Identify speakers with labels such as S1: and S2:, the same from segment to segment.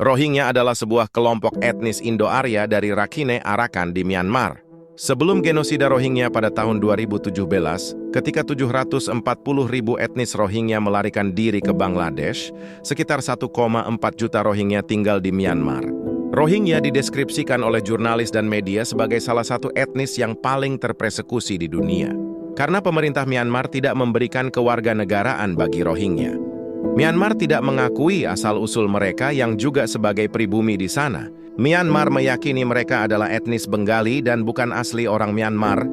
S1: Rohingya adalah sebuah kelompok etnis Indo-Arya dari Rakhine Arakan di Myanmar. Sebelum genosida Rohingya pada tahun 2017, ketika 740.000 etnis Rohingya melarikan diri ke Bangladesh, sekitar 1,4 juta Rohingya tinggal di Myanmar. Rohingya dideskripsikan oleh jurnalis dan media sebagai salah satu etnis yang paling terpersekusi di dunia. Karena pemerintah Myanmar tidak memberikan kewarganegaraan bagi Rohingya. Myanmar tidak mengakui asal-usul mereka yang juga sebagai pribumi di sana. Myanmar meyakini mereka adalah etnis Bengali dan bukan asli orang Myanmar.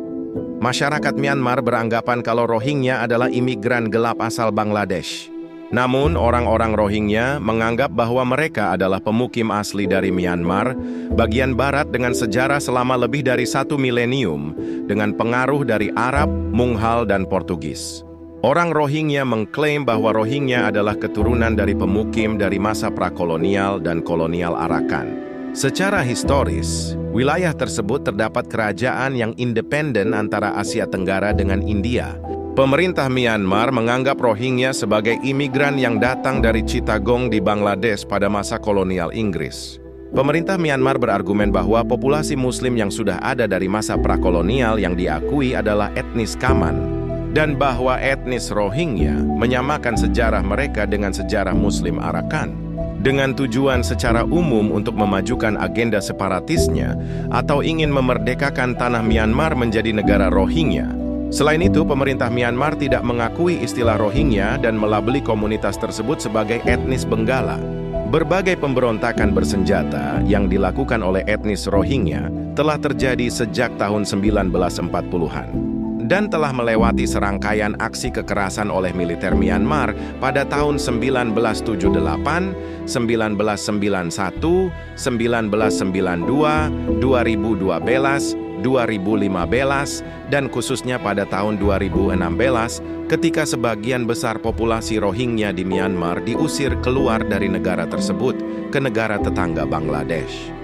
S1: Masyarakat Myanmar beranggapan kalau Rohingya adalah imigran gelap asal Bangladesh. Namun, orang-orang Rohingya menganggap bahwa mereka adalah pemukim asli dari Myanmar, bagian barat dengan sejarah selama lebih dari 1 milenium, dengan pengaruh dari Arab, Munghal, dan Portugis. Orang Rohingya mengklaim bahwa Rohingya adalah keturunan dari pemukim dari masa prakolonial dan kolonial Arakan. Secara historis, wilayah tersebut terdapat kerajaan yang independen antara Asia Tenggara dengan India. Pemerintah Myanmar menganggap Rohingya sebagai imigran yang datang dari Chittagong di Bangladesh pada masa kolonial Inggris. Pemerintah Myanmar berargumen bahwa populasi Muslim yang sudah ada dari masa prakolonial yang diakui adalah etnis Kaman, dan bahwa etnis Rohingya menyamakan sejarah mereka dengan sejarah Muslim Arakan, dengan tujuan secara umum untuk memajukan agenda separatisnya atau ingin memerdekakan tanah Myanmar menjadi negara Rohingya. Selain itu, pemerintah Myanmar tidak mengakui istilah Rohingya dan melabeli komunitas tersebut sebagai etnis Benggala. Berbagai pemberontakan bersenjata yang dilakukan oleh etnis Rohingya telah terjadi sejak tahun 1940-an. Dan telah melewati serangkaian aksi kekerasan oleh militer Myanmar pada tahun 1978, 1991, 1992, 2012, 2015, dan khususnya pada tahun 2016, ketika sebagian besar populasi Rohingya di Myanmar diusir keluar dari negara tersebut ke negara tetangga Bangladesh.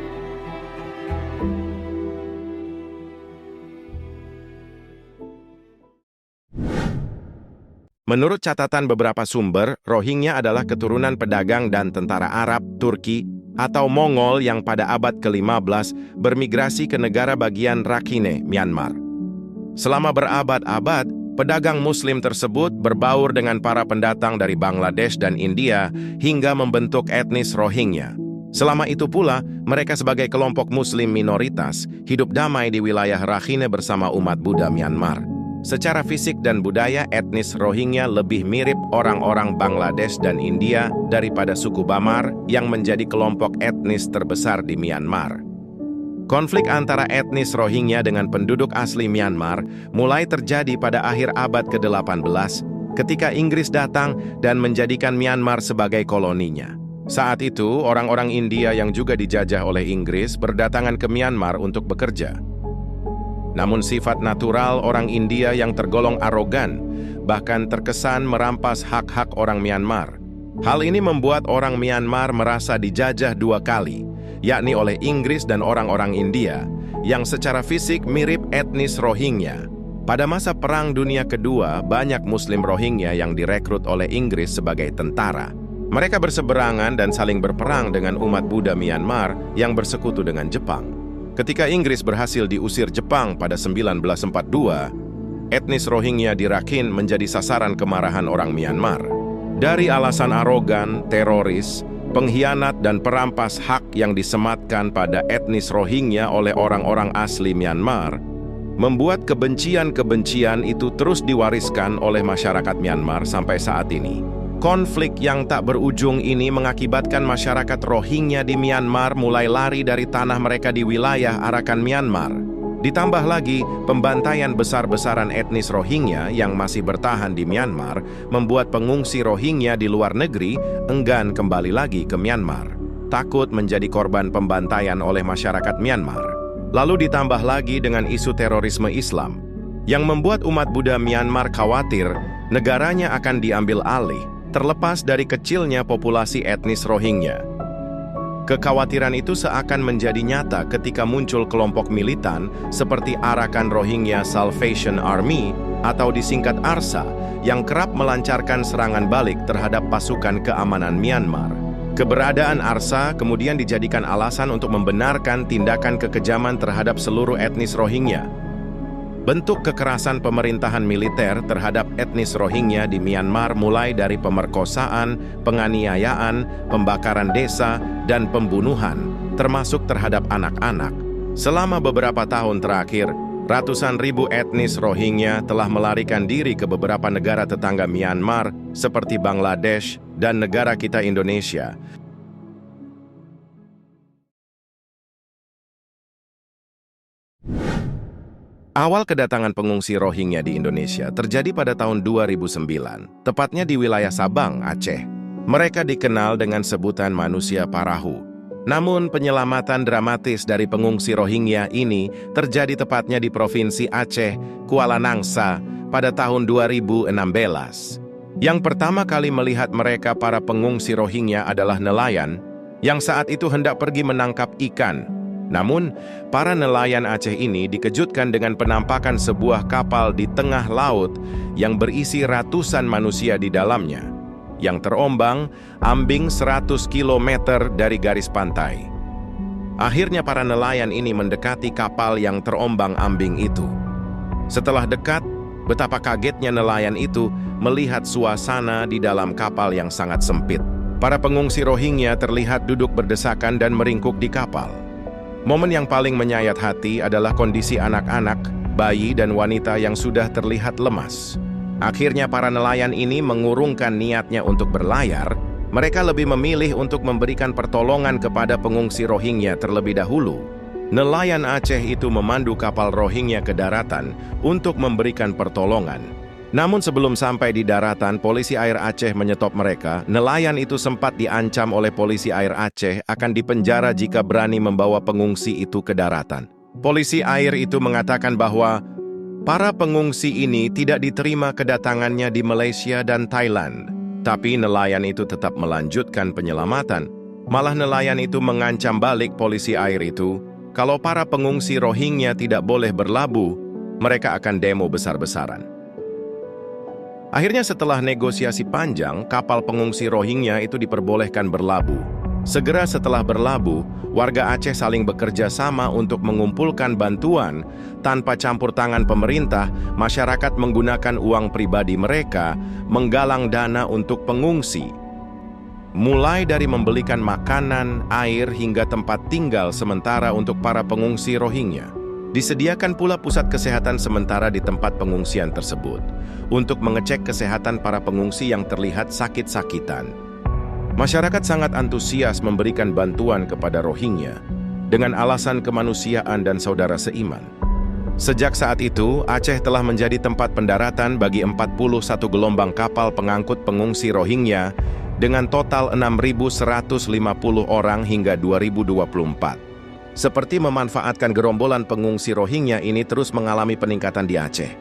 S1: Menurut catatan beberapa sumber, Rohingya adalah keturunan pedagang dan tentara Arab, Turki, atau Mongol yang pada abad ke-15 bermigrasi ke negara bagian Rakhine, Myanmar. Selama berabad-abad, pedagang Muslim tersebut berbaur dengan para pendatang dari Bangladesh dan India hingga membentuk etnis Rohingya. Selama itu pula, mereka sebagai kelompok Muslim minoritas hidup damai di wilayah Rakhine bersama umat Buddha Myanmar. Secara fisik dan budaya, etnis Rohingya lebih mirip orang-orang Bangladesh dan India daripada suku Bamar yang menjadi kelompok etnis terbesar di Myanmar. Konflik antara etnis Rohingya dengan penduduk asli Myanmar mulai terjadi pada akhir abad ke-18 ketika Inggris datang dan menjadikan Myanmar sebagai koloninya. Saat itu, orang-orang India yang juga dijajah oleh Inggris berdatangan ke Myanmar untuk bekerja. Namun sifat natural orang India yang tergolong arogan, bahkan terkesan merampas hak-hak orang Myanmar. Hal ini membuat orang Myanmar merasa dijajah dua kali, yakni oleh Inggris dan orang-orang India, yang secara fisik mirip etnis Rohingya. Pada masa Perang Dunia Kedua, banyak Muslim Rohingya yang direkrut oleh Inggris sebagai tentara. Mereka berseberangan dan saling berperang dengan umat Buddha Myanmar yang bersekutu dengan Jepang. Ketika Inggris berhasil diusir Jepang pada 1942, etnis Rohingya di Rakhine menjadi sasaran kemarahan orang Myanmar. Dari alasan arogan, teroris, pengkhianat dan perampas hak yang disematkan pada etnis Rohingya oleh orang-orang asli Myanmar, membuat kebencian-kebencian itu terus diwariskan oleh masyarakat Myanmar sampai saat ini. Konflik yang tak berujung ini mengakibatkan masyarakat Rohingya di Myanmar mulai lari dari tanah mereka di wilayah Arakan Myanmar. Ditambah lagi, pembantaian besar-besaran etnis Rohingya yang masih bertahan di Myanmar membuat pengungsi Rohingya di luar negeri enggan kembali lagi ke Myanmar, takut menjadi korban pembantaian oleh masyarakat Myanmar. Lalu ditambah lagi dengan isu terorisme Islam, yang membuat umat Buddha Myanmar khawatir negaranya akan diambil alih, terlepas dari kecilnya populasi etnis Rohingya. Kekhawatiran itu seakan menjadi nyata ketika muncul kelompok militan seperti Arakan Rohingya Salvation Army atau disingkat ARSA yang kerap melancarkan serangan balik terhadap pasukan keamanan Myanmar. Keberadaan ARSA kemudian dijadikan alasan untuk membenarkan tindakan kekejaman terhadap seluruh etnis Rohingya. Bentuk kekerasan pemerintahan militer terhadap etnis Rohingya di Myanmar mulai dari pemerkosaan, penganiayaan, pembakaran desa, dan pembunuhan, termasuk terhadap anak-anak. Selama beberapa tahun terakhir, ratusan ribu etnis Rohingya telah melarikan diri ke beberapa negara tetangga Myanmar seperti Bangladesh dan negara kita Indonesia. Awal kedatangan pengungsi Rohingya di Indonesia terjadi pada tahun 2009, tepatnya di wilayah Sabang, Aceh. Mereka dikenal dengan sebutan manusia Parahu. Namun penyelamatan dramatis dari pengungsi Rohingya ini terjadi tepatnya di Provinsi Aceh, Kuala Nangsa, pada tahun 2016. Yang pertama kali melihat mereka para pengungsi Rohingya adalah nelayan yang saat itu hendak pergi menangkap ikan. Namun, para nelayan Aceh ini dikejutkan dengan penampakan sebuah kapal di tengah laut yang berisi ratusan manusia di dalamnya, yang terombang ambing 100 km dari garis pantai. Akhirnya para nelayan ini mendekati kapal yang terombang-ambing itu. Setelah dekat, betapa kagetnya nelayan itu melihat suasana di dalam kapal yang sangat sempit. Para pengungsi Rohingya terlihat duduk berdesakan dan meringkuk di kapal. Momen yang paling menyayat hati adalah kondisi anak-anak, bayi, dan wanita yang sudah terlihat lemas. Akhirnya para nelayan ini mengurungkan niatnya untuk berlayar. Mereka lebih memilih untuk memberikan pertolongan kepada pengungsi Rohingya terlebih dahulu. Nelayan Aceh itu memandu kapal Rohingya ke daratan untuk memberikan pertolongan. Namun sebelum sampai di daratan, polisi air Aceh menyetop mereka. Nelayan itu sempat diancam oleh polisi air Aceh akan dipenjara jika berani membawa pengungsi itu ke daratan. Polisi air itu mengatakan bahwa para pengungsi ini tidak diterima kedatangannya di Malaysia dan Thailand. Tapi nelayan itu tetap melanjutkan penyelamatan. Malah nelayan itu mengancam balik polisi air itu, kalau para pengungsi Rohingya tidak boleh berlabuh, mereka akan demo besar-besaran. Akhirnya setelah negosiasi panjang, kapal pengungsi Rohingya itu diperbolehkan berlabuh. Segera setelah berlabuh, warga Aceh saling bekerja sama untuk mengumpulkan bantuan. Tanpa campur tangan pemerintah, masyarakat menggunakan uang pribadi mereka menggalang dana untuk pengungsi. Mulai dari membelikan makanan, air, hingga tempat tinggal sementara untuk para pengungsi Rohingya. Disediakan pula pusat kesehatan sementara di tempat pengungsian tersebut untuk mengecek kesehatan para pengungsi yang terlihat sakit-sakitan. Masyarakat sangat antusias memberikan bantuan kepada Rohingya dengan alasan kemanusiaan dan saudara seiman. Sejak saat itu, Aceh telah menjadi tempat pendaratan bagi 41 gelombang kapal pengangkut pengungsi Rohingya dengan total 6.150 orang hingga 2024. Seperti memanfaatkan gerombolan pengungsi Rohingya ini terus mengalami peningkatan di Aceh.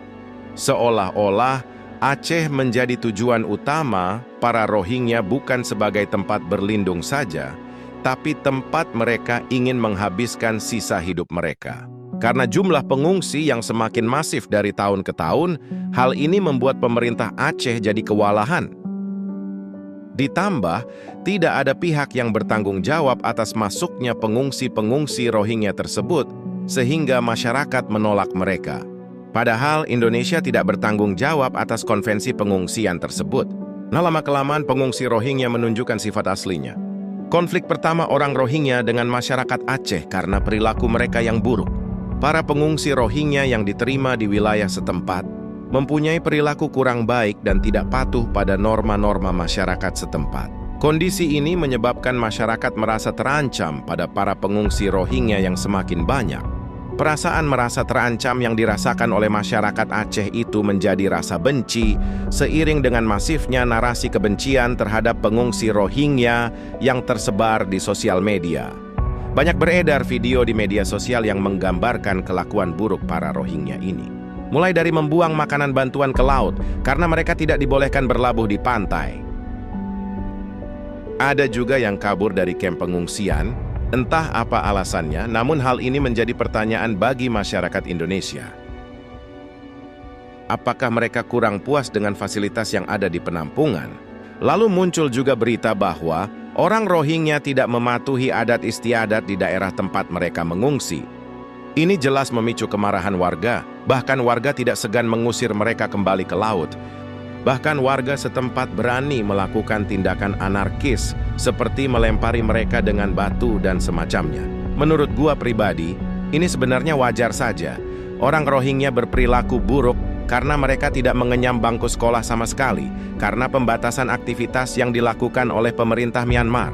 S1: Seolah-olah Aceh menjadi tujuan utama para Rohingya bukan sebagai tempat berlindung saja, tapi tempat mereka ingin menghabiskan sisa hidup mereka. Karena jumlah pengungsi yang semakin masif dari tahun ke tahun, hal ini membuat pemerintah Aceh jadi kewalahan. Ditambah, tidak ada pihak yang bertanggung jawab atas masuknya pengungsi-pengungsi Rohingya tersebut, sehingga masyarakat menolak mereka. Padahal Indonesia tidak bertanggung jawab atas konvensi pengungsian tersebut. Lama-kelamaan pengungsi Rohingya menunjukkan sifat aslinya. Konflik pertama orang Rohingya dengan masyarakat Aceh karena perilaku mereka yang buruk. Para pengungsi Rohingya yang diterima di wilayah setempat mempunyai perilaku kurang baik dan tidak patuh pada norma-norma masyarakat setempat. Kondisi ini menyebabkan masyarakat merasa terancam pada para pengungsi Rohingya yang semakin banyak. Perasaan merasa terancam yang dirasakan oleh masyarakat Aceh itu menjadi rasa benci, seiring dengan masifnya narasi kebencian terhadap pengungsi Rohingya yang tersebar di sosial media. Banyak beredar video di media sosial yang menggambarkan kelakuan buruk para Rohingya ini. Mulai dari membuang makanan bantuan ke laut karena mereka tidak dibolehkan berlabuh di pantai. Ada juga yang kabur dari kamp pengungsian, entah apa alasannya, namun hal ini menjadi pertanyaan bagi masyarakat Indonesia. Apakah mereka kurang puas dengan fasilitas yang ada di penampungan? Lalu muncul juga berita bahwa Orang Rohingya tidak mematuhi adat istiadat di daerah tempat mereka mengungsi. Ini jelas memicu kemarahan warga, bahkan warga tidak segan mengusir mereka kembali ke laut. Bahkan warga setempat berani melakukan tindakan anarkis, seperti melempari mereka dengan batu dan semacamnya. Menurut gua pribadi, ini sebenarnya wajar saja. Orang Rohingya berperilaku buruk karena mereka tidak mengenyam bangku sekolah sama sekali, karena pembatasan aktivitas yang dilakukan oleh pemerintah Myanmar.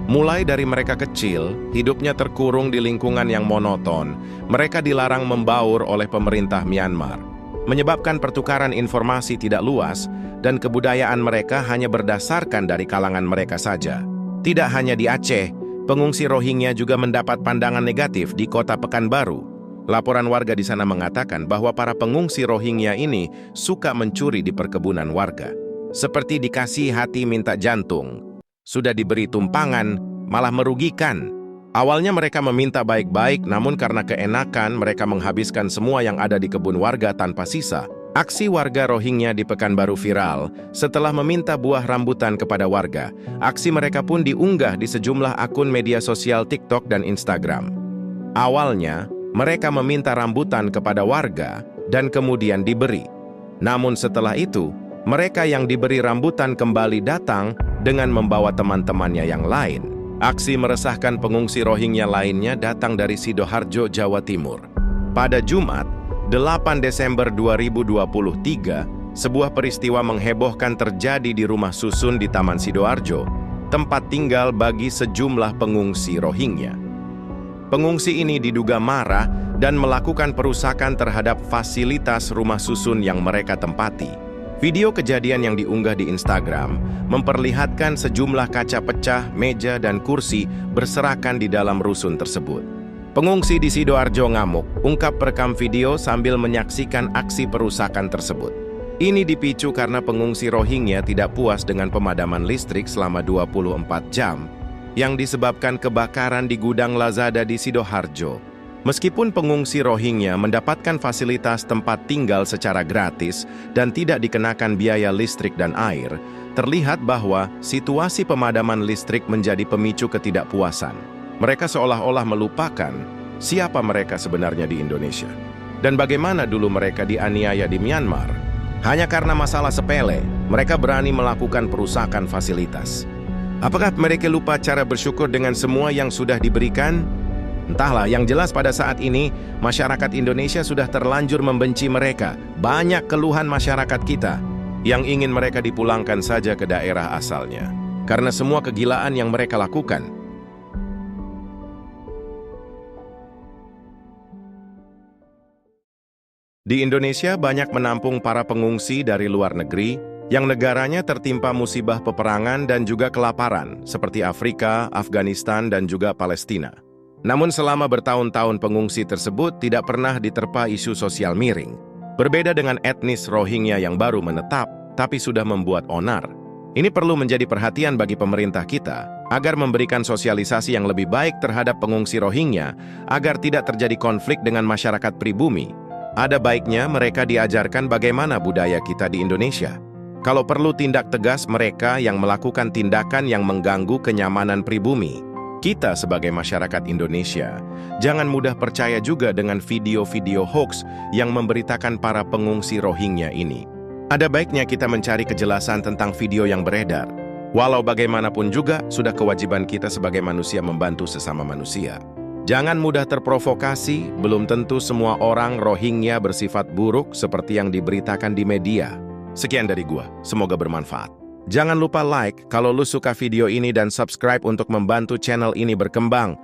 S1: Mulai dari mereka kecil, hidupnya terkurung di lingkungan yang monoton, mereka dilarang membaur oleh pemerintah Myanmar, menyebabkan pertukaran informasi tidak luas, dan kebudayaan mereka hanya berdasarkan dari kalangan mereka saja. Tidak hanya di Aceh, pengungsi Rohingya juga mendapat pandangan negatif di kota Pekanbaru. Laporan warga di sana mengatakan bahwa para pengungsi Rohingya ini suka mencuri di perkebunan warga. Seperti dikasih hati minta jantung. Sudah diberi tumpangan, malah merugikan. Awalnya mereka meminta baik-baik, namun karena keenakan mereka menghabiskan semua yang ada di kebun warga tanpa sisa. Aksi warga Rohingya di Pekanbaru viral setelah meminta buah rambutan kepada warga. Aksi mereka pun diunggah di sejumlah akun media sosial TikTok dan Instagram. Awalnya, mereka meminta rambutan kepada warga dan kemudian diberi. Namun setelah itu, mereka yang diberi rambutan kembali datang dengan membawa teman-temannya yang lain. Aksi meresahkan pengungsi Rohingya lainnya datang dari Sidoarjo, Jawa Timur. Pada Jumat, 8 Desember 2023, sebuah peristiwa menghebohkan terjadi di rumah susun di Taman Sidoarjo, tempat tinggal bagi sejumlah pengungsi Rohingya. Pengungsi ini diduga marah dan melakukan perusakan terhadap fasilitas rumah susun yang mereka tempati. Video kejadian yang diunggah di Instagram memperlihatkan sejumlah kaca pecah, meja, dan kursi berserakan di dalam rusun tersebut. Pengungsi di Sidoarjo ngamuk, ungkap perekam video sambil menyaksikan aksi perusakan tersebut. Ini dipicu karena pengungsi Rohingya tidak puas dengan pemadaman listrik selama 24 jam, yang disebabkan kebakaran di gudang Lazada di Sidoarjo. Meskipun pengungsi Rohingya mendapatkan fasilitas tempat tinggal secara gratis dan tidak dikenakan biaya listrik dan air, terlihat bahwa situasi pemadaman listrik menjadi pemicu ketidakpuasan. Mereka seolah-olah melupakan siapa mereka sebenarnya di Indonesia dan bagaimana dulu mereka dianiaya di Myanmar. Hanya karena masalah sepele, mereka berani melakukan perusakan fasilitas. Apakah mereka lupa cara bersyukur dengan semua yang sudah diberikan? Entahlah, yang jelas pada saat ini, masyarakat Indonesia sudah terlanjur membenci mereka. Banyak keluhan masyarakat kita yang ingin mereka dipulangkan saja ke daerah asalnya. Karena semua kegilaan yang mereka lakukan. Di Indonesia banyak menampung para pengungsi dari luar negeri yang negaranya tertimpa musibah peperangan dan juga kelaparan, seperti Afrika, Afghanistan, dan juga Palestina. Namun selama bertahun-tahun pengungsi tersebut tidak pernah diterpa isu sosial miring. Berbeda dengan etnis Rohingya yang baru menetap, tapi sudah membuat onar. Ini perlu menjadi perhatian bagi pemerintah kita, agar memberikan sosialisasi yang lebih baik terhadap pengungsi Rohingya, agar tidak terjadi konflik dengan masyarakat pribumi. Ada baiknya mereka diajarkan bagaimana budaya kita di Indonesia. Kalau perlu tindak tegas mereka yang melakukan tindakan yang mengganggu kenyamanan pribumi. Kita sebagai masyarakat Indonesia, jangan mudah percaya juga dengan video-video hoax yang memberitakan para pengungsi Rohingya ini. Ada baiknya kita mencari kejelasan tentang video yang beredar. Walau bagaimanapun juga, sudah kewajiban kita sebagai manusia membantu sesama manusia. Jangan mudah terprovokasi, belum tentu semua orang Rohingya bersifat buruk seperti yang diberitakan di media. Sekian dari gua, semoga bermanfaat. Jangan lupa like kalau lu suka video ini dan subscribe untuk membantu channel ini berkembang.